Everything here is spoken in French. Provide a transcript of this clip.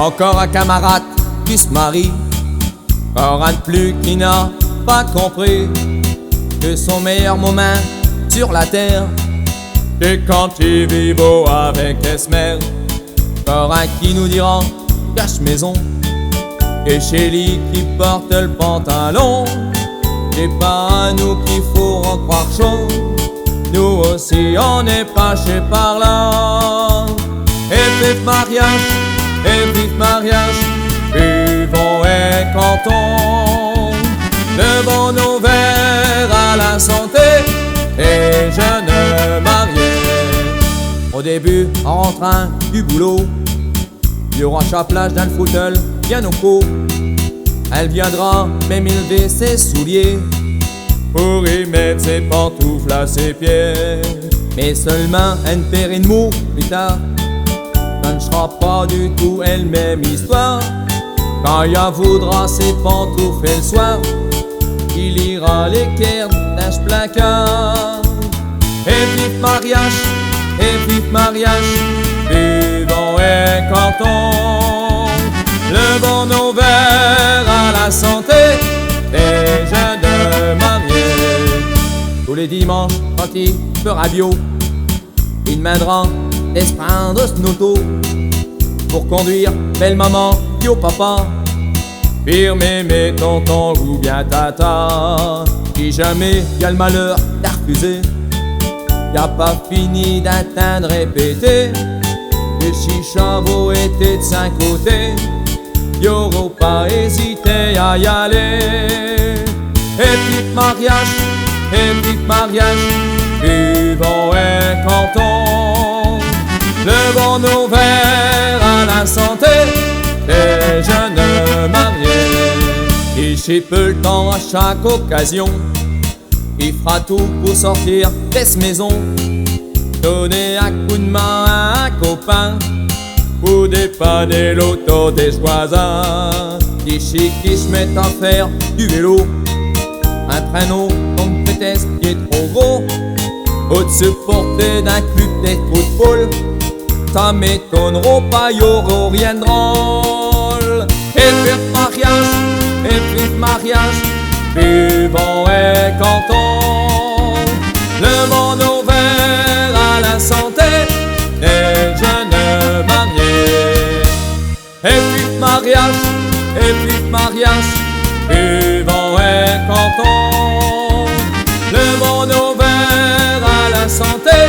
Encore un camarade qui se marie, encore un de plus qui n'a pas compris que son meilleur moment sur la terre, c'est quand il vit beau avec Esmer. Encore un qui nous dira cache maison, et Chélie qui porte le pantalon. C'est pas à nous qu'il faut en croire chaud, nous aussi on est fâchés par là. Et vive mariage, et vive mariage, buvons et cantons, levons nos verres à la santé et jeunes mariés. Au début, en rentrant du boulot, il y aura chaplage dans le foutel bien au cou. Elle viendra même élever ses souliers pour y mettre ses pantoufles à ses pieds. Mais seulement un père et mot plus tard, ça ne sera pas du tout elle même histoire. Quand il voudra ses pantoufles le soir, il ira les cairns d'un placard. Et vive mariage, et vive mariage, vivons et cantons, levons nos verres à la santé des jeunes mariés. Tous les dimanches, quand il fera bio, il mènera et se prendre son auto pour conduire belle maman, yo papa, pire mémé, tonton ou bien tata. Si jamais y a le malheur d'à refuser, y a pas fini d'atteindre répéter. Les chichavots étaient de 5 côtés, y'aura pas hésité à y aller. Et puis mariage, et puis mariage, vivons et cantons, levons nos verres à la santé des jeunes mariés. Et chez peu le temps à chaque occasion, il fera tout pour sortir de cette maison, donner un coup de main à un copain pour dépanner l'auto des voisins. D'ici qui se mettent à faire du vélo, un traîneau comme prétexte qui est trop gros, au-dessus porté d'un club des football, ça m'étonnera pas, y'aura rien de drôle. Et puis mariage, et puis mariage, vivons et cantons, levons nos verres à la santé des jeunes mariés. Et puis mariage, et puis mariage, vivons et cantons, levons nos verres à la santé